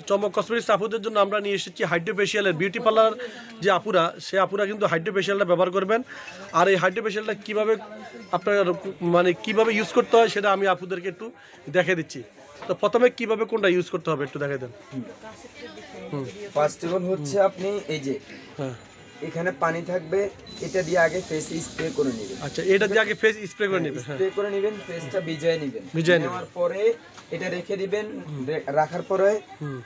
চমক কসমেটিক্স আপুদের জন্য আমরা নিয়ে এসেছি হাইড্রোফেশিয়ালের বিউটি পার্লার যে আপুরা, সে আপুরা কিন্তু হাইড্রোফেশিয়ালটা ব্যবহার করবেন। আর এই হাইড্রোফেশিয়ালটা কীভাবে আপনার মানে কীভাবে ইউজ করতে হয় সেটা আমি আপুদেরকে একটু দেখে দিচ্ছি। তো প্রথমে কীভাবে কোনটা ইউজ করতে হবে একটু দেখে দেন। ফার্স্ট অফ অল হচ্ছে আপনি এই যে এখানে পানি থাকবে, এটা দিয়ে আগে ফেসে স্প্রে করে নেবেন। আচ্ছা, এটা দিয়ে আগে ফেস স্প্রে করে নেবেন। স্প্রে করে নেবেন, ফেসটা ভিজিয়ে নেবেন। নেওয়ার পরে এটা রেখে দিবেন। রাখার পরে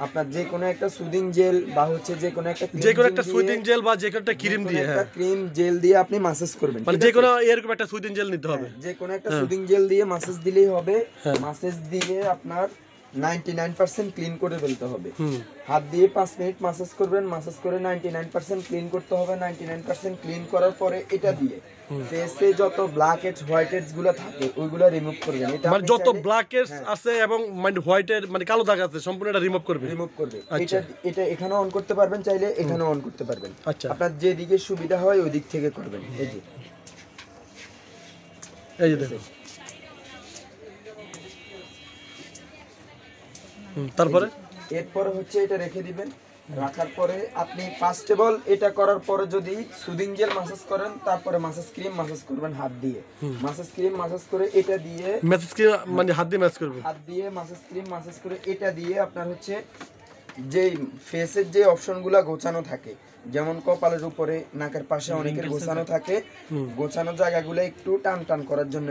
আপনার যে কোনো একটা সুদিং জেল বা হচ্ছে যে কোনো একটা সুদিং জেল বা যে কোনো একটা ক্রিম দিয়ে, একটা ক্রিম জেল দিয়ে আপনি ম্যাসাজ করবেন। মানে যে কোনো এরকম একটা সুদিং জেল নিতে হবে, যে কোনো একটা সুদিং জেল দিয়ে ম্যাসাজ দিলেই হবে। ম্যাসাজ দিয়ে আপনার 99% ক্লিন করে ফেলতে হবে। হাত দিয়ে 5 মিনিট ম্যাসাজ করবেন, ম্যাসাজ করে 99% ক্লিন করতে হবে। 99% ক্লিন করার পরে এটা দিয়ে ফেসে যত ব্ল্যাক হেডস হোয়াইট হেডস গুলো থাকে ওইগুলো রিমুভ করবেন। এটা মানে যত ব্ল্যাক হেডস আছে এবং মানে হোয়াইট এর মানে কালো দাগ আছে সম্পূর্ণ এটা রিমুভ করবে। এটা এখানে অন করতে পারবেন, চাইলে এখানে অন করতে পারবেন। আচ্ছা, আপনার যে দিকে সুবিধা হয় ওই দিক থেকে করবেন। এই যে দেখুন। তারপরে এরপরে হচ্ছে এটা রেখে দিবেন। রাখার পরে আপনি ফার্স্ট অফ অল এটা করার পরে যদি সুদিং জেল ম্যাসাজ করেন, তারপরে ম্যাসাজ ক্রিম ম্যাসাজ করবেন হাত দিয়ে। ম্যাসাজ ক্রিম ম্যাসাজ করে এটা দিয়ে ম্যাসাজ ক্রিম মানে হাত দিয়ে ম্যাসাজ করবেন। হাত দিয়ে ম্যাসাজ ক্রিম ম্যাসাজ করে এটা দিয়ে আপনার হচ্ছে যে ফেসের যে অপশনগুলো গোছানো থাকে, যেমন কপালের উপরে, নাকের পাশে অনেকের গোছানো থাকে, গোছানো জায়গাগুলো একটু টান টান করার জন্য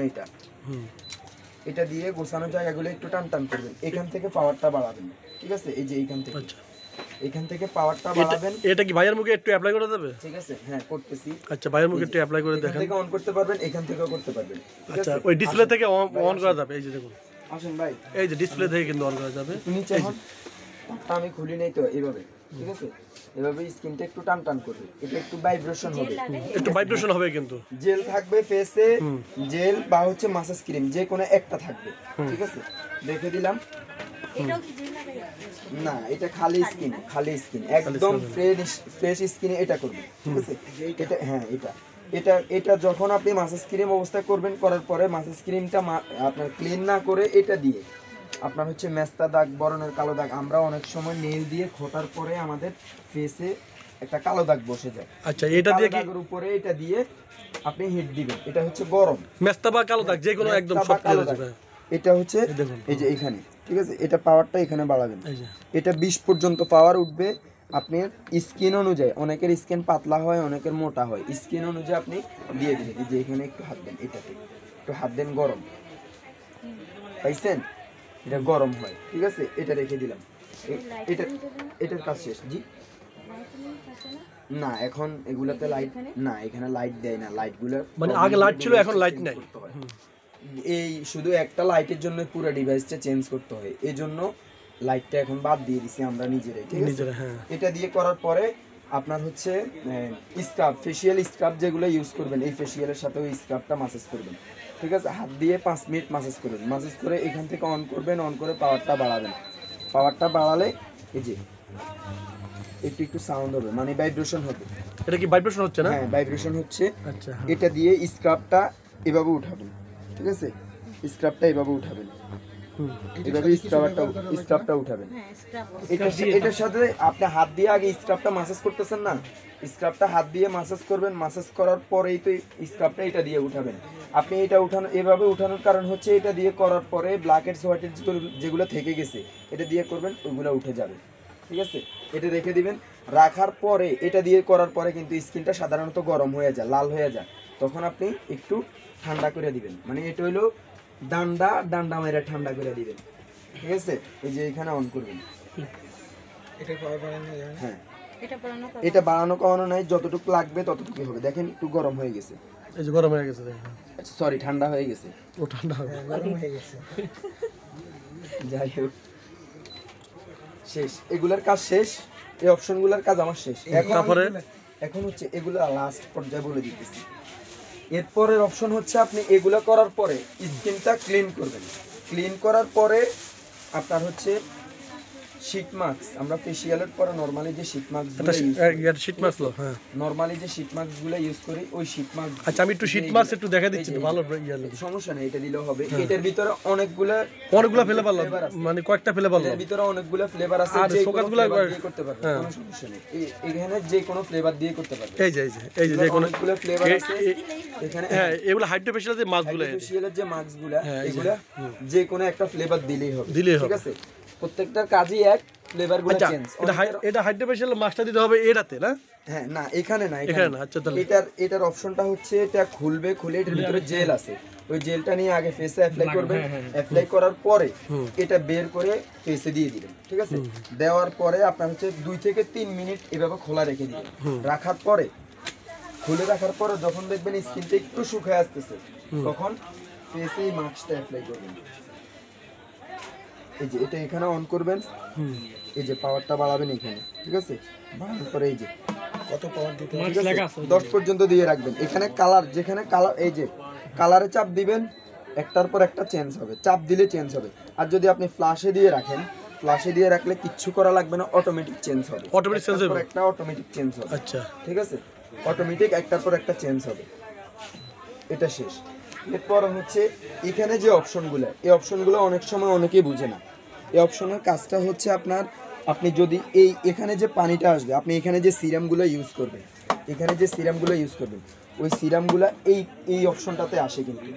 এটা দিয়ে গোছানো জায়গাগুলো একটু টান টান করবেন। এখান থেকে পাওয়ারটা বাড়াবেন, ঠিক আছে? এই যে এখান থেকে পাওয়ারটা বাড়াবেন। এটা কি ভাইয়ের মুখে একটু অ্যাপ্লাই করে দেবে? ঠিক আছে, হ্যাঁ করতেছি। আচ্ছা, ভাইয়ের মুখে একটু অ্যাপ্লাই করে দেখেন। এখান থেকে অন করতে পারবেন, এখান থেকেও করতে পারবেন। আচ্ছা, ওই ডিসপ্লে থেকে অন করা যাবে। এই যে দেখুন, আসেন ভাই, এই যে ডিসপ্লে থেকে কিন্তু অন করা যাবে। নিচে এখন আমি খুলি নাই তো, এইভাবে, ঠিক আছে? এভাবে স্কিনটা একটু টান টান করবে, এটা একটু ভাইব্রেশন হবে, একটু ভাইব্রেশন হবে। কিন্তু জেল থাকবে ফেসে, জেল বা হচ্ছে ম্যাসাজ ক্রিম যে কোনো একটা থাকবে, ঠিক আছে? রেখে দিলাম। না, এটা খালি স্কিন একদম ফ্রেশ স্কিনে এটা করবে, ঠিক আছে? এটা এটা যখন আপনি ম্যাসাজ ক্রিম অবস্থায় করবেন, করার পরে ম্যাসাজ ক্রিমটা আপনার ক্লিন না করে এটা দিয়ে আপনার হচ্ছে মেস্তা দাগ, বরণের কালো দাগ, আমরা অনেক সময় নেল দিয়ে খোটার পরে আমাদের ফেসে একটা কালো দাগ বসে যায়। আচ্ছা, এটা দিয়ে কি দাগের উপরে এটা দিয়ে আপনি হিট দিবেন। এটা হচ্ছে গরম মেস্তা বা কালো দাগ যে কোনো একদম সব কালো দাগ। এটা হচ্ছে এই যে এখানে, ঠিক আছে? এটা পাওয়ারটা এখানে বাড়াবেন। এটা 20 পর্যন্ত পাওয়ার উঠবে। আপনার স্কিন অনুযায়ী, অনেকের স্কিন পাতলা হয়, অনেকের মোটা হয়, স্কিন অনুযায়ী আপনি দিয়ে দিবেন। এই যে এখানে একটু হাত দেন, এটাতে একটু হাত দেন, গরম পাইছেন? এটা গরম হয়, ঠিক আছে? এটা রেখে দিলাম। এটার কাজ শেষ। জি না, এখন এগুলাতে লাইট না, এখানে লাইট দেয় না। লাইটগুলো মানে আগে লাইট ছিল, এখন লাইট নাই। এই শুধু একটা লাইটের জন্য পুরো ডিভাইসটা চেঞ্জ করতে হয়, এই জন্য লাইটটা এখন বাদ দিয়ে দিছি আমরা নিজেরাই, ঠিক আছে? এটা দিয়ে করার পরে আপনার হচ্ছে স্ক্রাব, ফেশিয়াল স্ক্রাব যেগুলো ইউজ করবেন, এই ফেশিয়ালের সাথে ওই স্ক্রাবটা ম্যাসাজ করবেন, ঠিক আছে? হাত দিয়ে 5 মিনিট ম্যাসাজ করবেন। ম্যাসাজ করে এখান থেকে অন করবেন, অন করে পাওয়ারটা বাড়াবেন। পাওয়ারটা বাড়ালে এই যে একটু সাউন্ড হবে, মানে ভাইব্রেশন হবে। এটা কি ভাইব্রেশন হচ্ছে না? হ্যাঁ, ভাইব্রেশন হচ্ছে। আচ্ছা, এটা দিয়ে স্ক্রাবটা এভাবে উঠাবেন, ঠিক আছে? স্ক্রাবটা এভাবে উঠাবেন, এভাবে স্ক্রাবটা উঠাবেন। এটার সাথে আপনি হাত দিয়ে আগে স্ক্রাবটা ম্যাসাজ করতেছেন না, স্ক্রাবটা হাত দিয়ে ম্যাসাজ করবেন। ম্যাসাজ করার পরেই তো স্ক্রাবটা এটা দিয়ে উঠাবেন। আপনি এটা উঠানো, এভাবে উঠানোর কারণ হচ্ছে এটা দিয়ে করার পরে ব্ল্যাক হেডস হোয়াইট হেডস যেগুলো থেকে গেছে এটা দিয়ে করবেন, ওইগুলো উঠে যাবে, ঠিক আছে? এটা রেখে দিবেন। রাখার পরে এটা দিয়ে করার পরে কিন্তু স্কিনটা সাধারণত গরম হয়ে যায়, লাল হয়ে যায়, তখন আপনি একটু ঠান্ডা করে দিবেন। মানে এটা হলো ডান্ডা মেরে ঠান্ডা করে দিবেন, ঠিক আছে? এই যে এখানে অন করবেন। হ্যাঁ, এটা বাড়ানো কমানো নাই, যতটুকু লাগবে ততটুকু হবে। দেখেন একটু গরম হয়ে গেছে, এই যে গরম হয়ে গেছে, সরি ঠান্ডা হয়ে গেছে, ও ঠান্ডা গরম হয়ে গেছে। যাই হোক, শেষ, এগুলার কাজ শেষ, এই অপশনগুলোর কাজ আমার শেষ। এখন হচ্ছে এগুলো লাস্ট পর্যায়ে বলে দিতেছি। এরপরের অপশন হচ্ছে আপনি এগুলো করার পরে স্কিনটা ক্লিন করবেন। ক্লিন করার পরে আপনার হচ্ছে শীট মাস্ক আমরা ফেসিয়ালের পরে নরমালি যে শীট মাস্ক এটা শীট মাস্ক হ্যাঁ নরমালি যে শীট মাস্ক গুলো ইউজ করি ওই শীট মাস্ক। আচ্ছা আমি একটু শীট মাস্ক একটু দেখা দিচ্ছি, ভালো সমস্যা নেই, এটা দিলেও হবে। এটার ভিতরে অনেকগুলা ফ্লেভার মানে কয়েকটা ফ্লেভার এর ভিতরে অনেকগুলা ফ্লেভার আছে, আর যে ফোকাসগুলো দিয়ে করতে পারবে, কোনো সমস্যা নেই। এখানে যে কোনো ফ্লেভার দিয়ে করতে পারবে। এই যে যে কোনো অনেকগুলা ফ্লেভার আছে এখানে। হ্যাঁ এগুলো হাইড্রোফেশিয়াল যে মাস্কগুলো, ফেসিয়ালের যে মাস্কগুলা এগুলা যে কোনো একটা ফ্লেভার দিলেই হবে, ঠিক আছে? প্রত্যেকটার কাজই এক, ফ্লেভারগুলো চেঞ্জ। এটা হাইড্রোফেশিয়াল মাস্কটা দিতে হবে এটাতে না? হ্যাঁ না এখানে না, এখানে না। আচ্ছা তাহলে এটার অপশনটা হচ্ছে এটা খুলবে, খুলে এটার ভিতরে জেল আছে, ওই জেলটা নিয়ে আগে ফেসে অ্যাপ্লাই করবেন। অ্যাপ্লাই করার পরে এটা বের করে ফেসে দিয়ে দিবেন, ঠিক আছে? দেওয়ার পরে আপনার হচ্ছে 2 থেকে 3 মিনিট এভাবে খোলা রেখে দিবেন। রাখার পরে খুলে রাখার পরে যখন দেখবেন স্কিনটা একটু শুকিয়ে আসতেছে তখন ফেসে এই মাস্কটা অ্যাপ্লাই করবেন। এই যে এটা এখানে অন করবেন, এই যে পাওয়ারটা বাড়াবেন এখানে, ঠিক আছে? বাড়ানোর পরে এই যে কত পাওয়ার দিতে হবে 10 পর্যন্ত দিয়ে রাখবেন। এখানে কালার, যেখানে কালার, এই যে কালারে চাপ দিবেন, একটার পর একটা চেঞ্জ হবে, চাপ দিলে চেঞ্জ হবে। আর যদি আপনি ফ্ল্যাশে দিয়ে রাখেন, ফ্ল্যাশে দিয়ে রাখলে কিচ্ছু করা লাগবে না, অটোমেটিক চেঞ্জ হবে, অটোমেটিক চেঞ্জ হবে, একটা অটোমেটিক চেঞ্জ হবে। আচ্ছা ঠিক আছে, অটোমেটিক একটার পর একটা চেঞ্জ হবে। এটা শেষ। এরপর হচ্ছে এখানে যে অপশনগুলো, এই অপশনগুলো অনেক সময় অনেকেই বুঝে না। এই অপশনের কাজটা হচ্ছে আপনার, আপনি যদি এখানে যে পানিটা আসবে, আপনি এখানে যে সিরামগুলো ইউজ করবেন, এখানে যে সিরামগুলো ইউজ করবেন, ওই সিরামগুলো এই অপশনটাতে আসে, কিন্তু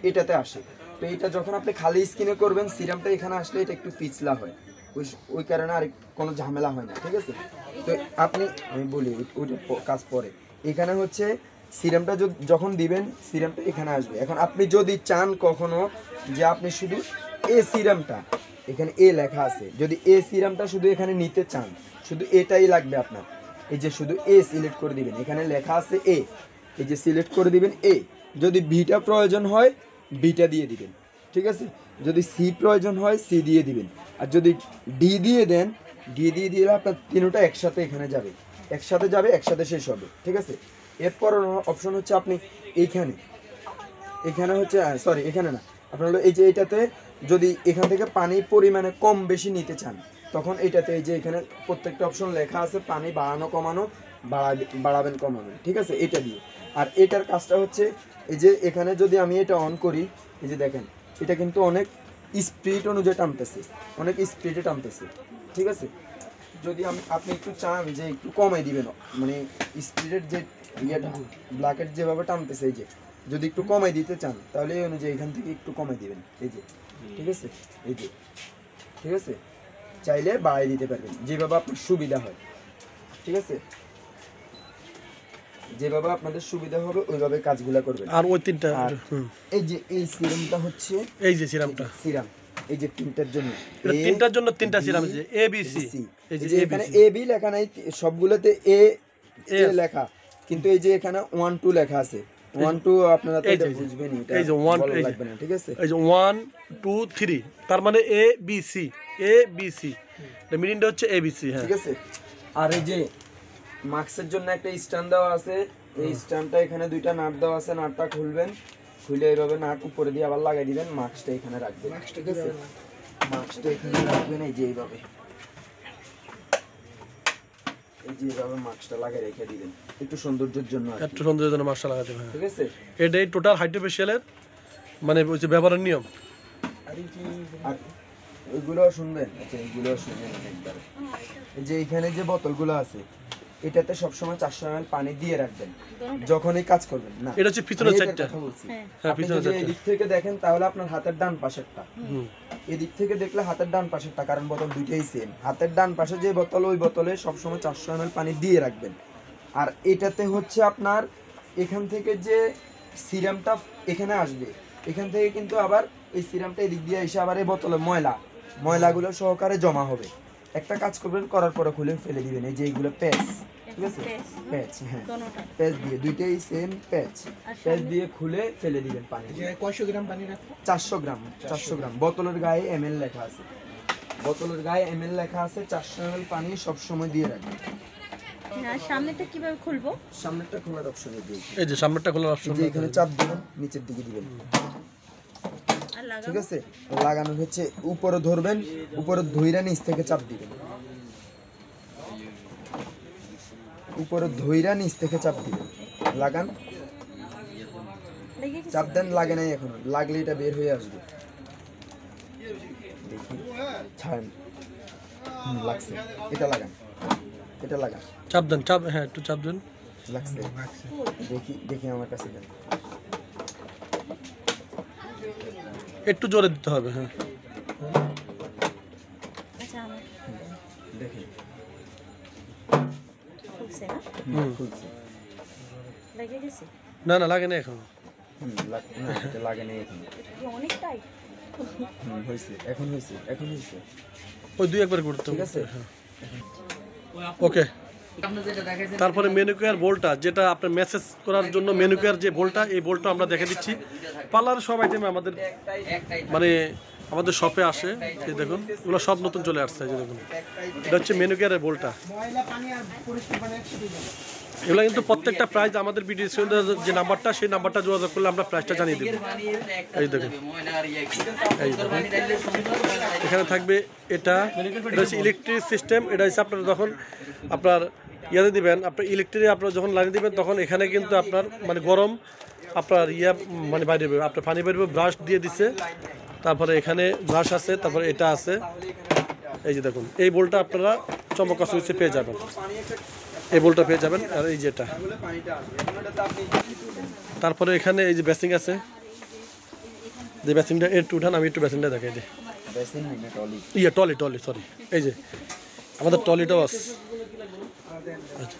এটাতে আসে। তো এটা যখন আপনি খালি স্কিনে করবেন, সিরামটা এখানে আসলে এটা একটু পিছলা হয়, ওই কারণে আর কোনো ঝামেলা হয় না, ঠিক আছে? তো আপনি, আমি বলি ওইটা কাজ পরে। এখানে হচ্ছে সিরামটা যখন দিবেন, সিরামটা এখানে আসবে। এখন আপনি যদি চান কখনো যে আপনি শুধু সিরামটা, এখানে লেখা আছে, যদি সিরামটা শুধু এখানে নিতে চান, শুধু এটাই লাগবে আপনার, এই যে শুধু সিলেক্ট করে দিবেন, এখানে লেখা আছে এই যে সিলেক্ট করে দিবেন যদি বিটা প্রয়োজন হয় বিটা দিয়ে দিবেন, ঠিক আছে? যদি সি প্রয়োজন হয় সি দিয়ে দিবেন। আর যদি ডি দিয়ে দেন, ডি দিয়ে দিলে আপনার তিনটা একসাথে এখানে যাবে, একসাথে শেষ হবে, ঠিক আছে? এরপর অপশন হচ্ছে আপনি এখানে হচ্ছে সরি এখানে না, আপনার হলো এই যে এটাতে যদি এখান থেকে পানি পরিমাণে কম বেশি নিতে চান, তখন এটাতে এই যে এখানে প্রত্যেকটা অপশন লেখা আছে, পানি বাড়ানো কমানো, বাড়াবেন কমাবেন, ঠিক আছে? এটা দিয়ে। আর এটার কাজটা হচ্ছে এই যে এখানে যদি আমি এটা অন করি, এই যে দেখেন এটা কিন্তু অনেক স্পিড অনুযায়ী টানতেছে, অনেক স্পিডে টানতেছে, ঠিক আছে? যদি আপনি একটু চান যে একটু কমাই দিবেন, মানে স্পিডের যে ইয়েটা ব্ল্যাকেট যেভাবে টানতেছে, এই যে যদি একটু কমাই দিতে চান তাহলে এই অনুযায়ী এখান থেকে একটু কমাই দিবেন, এই যে, ঠিক আছে? এই যে, ঠিক আছে? চাইলে বাড়াই দিতে পারবেন যেভাবে আপনার সুবিধা হয়, ঠিক আছে? যেভাবে আপনাদের সুবিধা হবে ওইভাবে কাজগুলো করবেন। আর ওই তিনটা, এই যে এই সিরামটা হচ্ছে, এই যে সিরামটা, সিরাম এই যে তিনটার জন্য, তিনটার জন্য তিনটা সিরাম আছে, এ বি সি। এই যে এখানে এ বি লেখা নাই, সবগুলোতে এ লেখা, কিন্তু এই যে এখানে 1 2 লেখা আছে, 1 2 আপনারা তো এটা বুঝবেনই, এটা এই যে 1 লাগবে না, ঠিক আছে? এই যে 1 2 3, তার মানে এ বি সি, এটা মিনিংটা হচ্ছে এ বি সি, হ্যাঁ, ঠিক আছে? আর এই যে মাস্কের জন্য একটা স্ট্যান্ড দেওয়া আছে, এই স্ট্যান্ডটা এখানে দুইটা নাট দেওয়া আছে, নাটটা খুলবেন, খুলে এইভাবে নাট উপরে দিয়ে আবার লাগাই দিবেন, মাস্কটা এখানে রাখবেন, ঠিক আছে? মাস্কটা এখানে রাখবেন এই যে এইভাবে, এই যে এইভাবে মাস্কটা লাগিয়ে রেখে দিবেন একটু সৌন্দর্যের জন্য, একটু সৌন্দর্যের জন্য মাস্কটা লাগাতে হবে, ঠিক আছে? এটাই টোটাল হাইড্রোফেশিয়ালের মানে হচ্ছে ব্যবহারের নিয়ম। আর এগুলো শুনবেন, আচ্ছা এগুলো শুনবেন একবার। এই যে এখানে যে বোতলগুলো আছে, এটাতে সবসময় 400 ml পানি দিয়ে রাখবেন যখনই কাজ করবেন। না এটা হচ্ছে পিছনের সাইডটা, হ্যাঁ পিছনের সাইডটা। এদিক থেকে দেখেন তাহলে আপনার হাতের ডান পাশেরটা, এদিক থেকে দেখলে হাতের ডান পাশেরটা, কারণ বোতল দুইটাই সেম। হাতের ডান পাশে যে বোতল, ওই বোতলে সবসময় 400 ml পানি দিয়ে রাখবেন। আর এটাতে হচ্ছে আপনার এখান থেকে যে সিরামটা এখানে আসবে, এখান থেকে কিন্তু আবার এই সিরামটা এদিক দিয়ে এসে আবার এই বোতলে ময়লাগুলো সহকারে জমা হবে। একটা কাজ করবেন, করার পরে খুলে ফেলে দিবেন। এই যে এইগুলো প্যাচ, ঠিক আছে? প্যাচ, হ্যাঁ প্যাচ দিয়ে, দুইটাই সেম প্যাচ দিয়ে খুলে ফেলে দিবেন পানি। কয়শো গ্রাম পানি রাখবো? 400 গ্রাম। বোতলের গায়ে ml লেখা আছে, 400 ml পানি সব সময় দিয়ে রাখবেন। আর সামনেটা কিভাবে খুলবো? সামনেরটা খোলার অপশনে দিয়ে, এই যে সামনেরটা খোলার অপশন, যে এখানে চাপ দিবেন, নিচের দিকে দিবেন। আর ঠিক আছে? লাগানো হচ্ছে উপরে ধরবেন, উপরে ধইরা নিচ থেকে চাপ দিবেন, উপরে ধইরা নিচ থেকে চাপ দিবেন, লাগান, লেগে গেছে? চাপ দেন, লাগে নাই এখনো, লাগলে এটা বের হয়ে আসবে, দেখি ছাড়েন, লাগছে, এটা লাগান, এটা লাগান, চাপ দেন, চাপ, হ্যাঁ একটু চাপ দেন। লাগছে, দেখি দেখি আমার কাছে দেন, একটু জোরে দিতে হবে, হ্যাঁ। আচ্ছা আমার দেখি খুলছে না? খুলছে, লেগে গেছে? না না, লাগে না এখন। না এটা লাগে নাই এখন, এটা কি অনেক টাইট? হয়েছে, এখন হয়েছে, এখন হয়েছে, ওই দুই একবার করতে ঠিক হবে, আছে? হ্যাঁ। ওকে, তারপরে মেনুকেয়ার বোলটা, যেটা আপনার মেসেজ করার জন্য মেনুকেয়ার যে বোলটা, এই বোলটা আমরা দেখে দিচ্ছি। পার্লার সব আইটেমে আমাদের মানে আমাদের শপে আসে, এই দেখুন এগুলো সব নতুন চলে আসছে, এই যে দেখুন এটা হচ্ছে মেনুকেয়ারের বোলটা। এগুলো কিন্তু প্রত্যেকটা প্রাইস আমাদের ভিডিও যে নাম্বারটা, সেই নাম্বারটা যোগাযোগ করলে আমরা প্রাইসটা জানিয়ে দেবো। এই দেখুন, এই দেখুন এখানে থাকবে এটা হচ্ছে ইলেকট্রিক সিস্টেম। এটা হচ্ছে আপনার যখন আপনার ইয়াতে দিবেন, আপনার ইলেকট্রিক আপনার যখন লাইন দিবেন, তখন এখানে কিন্তু আপনার মানে গরম আপনার মানে বাইরে বেরোবে, আপনার পানি বেরোবে। ব্রাশ দিয়ে দিছে, তারপরে এখানে ব্রাশ আছে, তারপরে এটা আছে, এই যে দেখুন এই বোলটা আপনারা চমকা সুইচে পেয়ে যাবেন, এই বোলটা পেয়ে যাবেন। আর এই যেটা, তারপরে এখানে এই যে বেসিং আছে, যে বেসিংটা একটু উঠান, আমি একটু বেসিংটা দেখাই দিই। টলি টলি সরি, এই যে আমাদের টলিটাও আছে। আচ্ছা